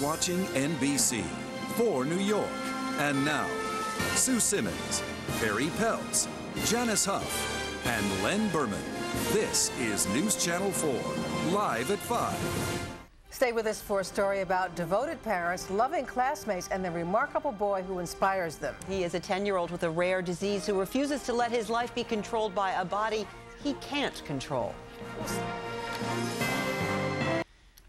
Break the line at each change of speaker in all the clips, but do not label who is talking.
watching NBC for New York. And now, Sue Simmons, Perry Peltz, Janice Huff, and Len Berman. This is News Channel 4, live at 5.
Stay with us for a story about devoted parents, loving classmates, and the remarkable boy who inspires them.
He is a 10-year-old with a rare disease who refuses to let his life be controlled by a body he can't control.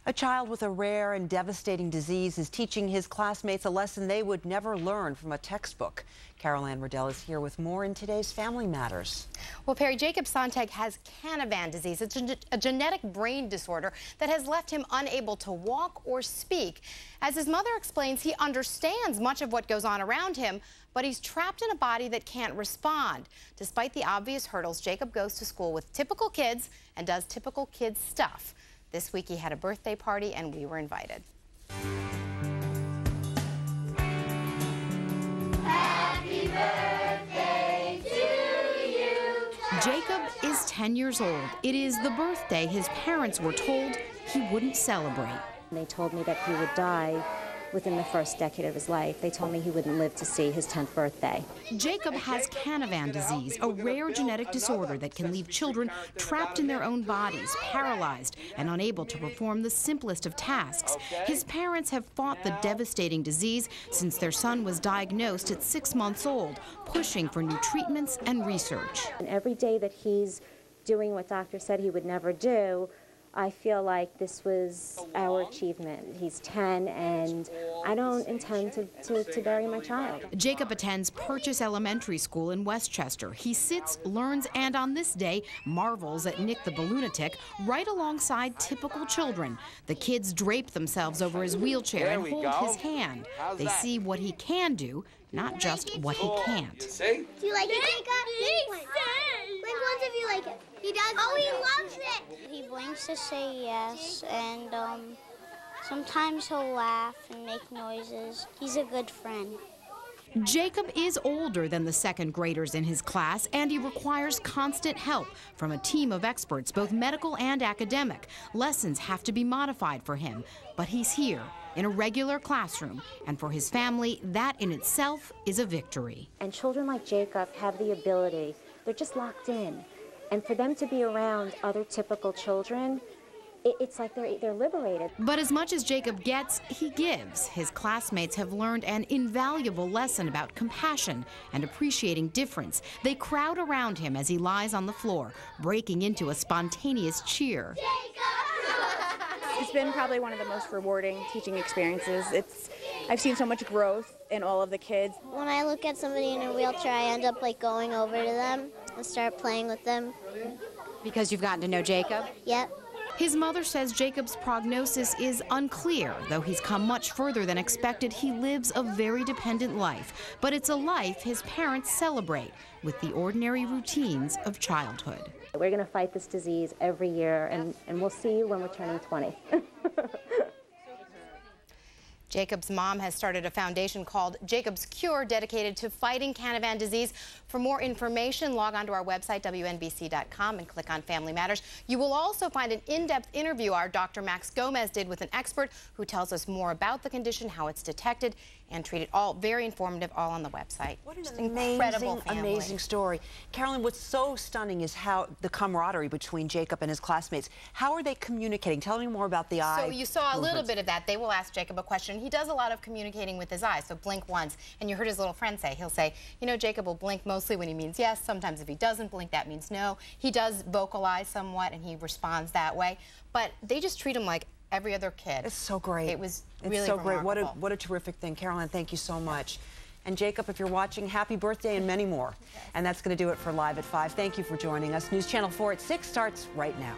A child with a rare and devastating disease is teaching his classmates a lesson they would never learn from a textbook. Carol Ann Riddell is here with more in today's Family Matters.
Well, Perry, Jacob Sontag has Canavan disease. It's a genetic brain disorder that has left him unable to walk or speak. As his mother explains, he understands much of what goes on around him, but he's trapped in a body that can't respond. Despite the obvious hurdles, Jacob goes to school with typical kids and does typical kids stuff. This week he had a birthday party and we were invited.
Happy birthday to you.
Jacob is 10 years old. It is the birthday his parents were told he wouldn't celebrate.
They told me that he would die within the first decade of his life. They told me he wouldn't live to see his 10th birthday.
Jacob has Canavan disease, a rare genetic disorder that can leave children trapped in their own bodies, paralyzed, and unable to perform the simplest of tasks. His parents have fought the devastating disease since their son was diagnosed at 6 months old, pushing for new treatments and research.
And every day that he's doing what doctors said he would never do, I feel like this was our achievement. He's 10, and I don't intend to bury my child.
Jacob attends Purchase Elementary School in Westchester. He sits, learns, and on this day, marvels at Nick the Balloonatic right alongside typical children. The kids drape themselves over his wheelchair and hold his hand. They see what he can do, not just what he can't.
Do you like it, Jacob? Blink once if you like it. He does. Oh, he loves it.
He blinks to say yes, and sometimes he'll laugh and make noises. He's a good friend.
Jacob is older than the second graders in his class, and he requires constant help from a team of experts, both medical and academic. Lessons have to be modified for him, but he's here in a regular classroom, and for his family, that in itself is a victory.
And children like Jacob have the ability, they're just locked in. And for them to be around other typical children, it's like they're liberated.
But as much as Jacob gets, he gives. His classmates have learned an invaluable lesson about compassion and appreciating difference. They crowd around him as he lies on the floor, breaking into a spontaneous cheer.
It's been probably one of the most rewarding teaching experiences. I've seen so much growth in all of the kids.
When I look at somebody in a wheelchair, I end up like going over to them and start playing with them.
Because you've gotten to know Jacob?
Yep.
His mother says Jacob's prognosis is unclear. Though he's come much further than expected, he lives a very dependent life. But it's a life his parents celebrate with the ordinary routines of childhood.
We're going to fight this disease every year, and we'll see you when we're turning 20.
Jacob's mom has started a foundation called Jacob's Cure, dedicated to fighting Canavan disease. For more information, log on to our website, WNBC.com, and click on Family Matters. You will also find an in-depth interview our Dr. Max Gomez did with an expert who tells us more about the condition, how it's detected and treated. All very informative, all on the website.
What an amazing story. Carolyn, what's so stunning is how the camaraderie between Jacob and his classmates. How are they communicating? Tell me more about the eye.
So you saw a little bit of that. They will ask Jacob a question. He does a lot of communicating with his eyes, so blink once. And you heard his little friend say, he'll say, you know, Jacob will blink mostly when he means yes. Sometimes if he doesn't blink, that means no. He does vocalize somewhat, and he responds that way. But they just treat him like every other kid.
It's so great.
It was really
so
remarkable.
great. What a terrific thing. Carolyn, thank you so much. And Jacob, if you're watching, happy birthday and many more. And that's going to do it for Live at 5. Thank you for joining us. News Channel 4 at 6 starts right now.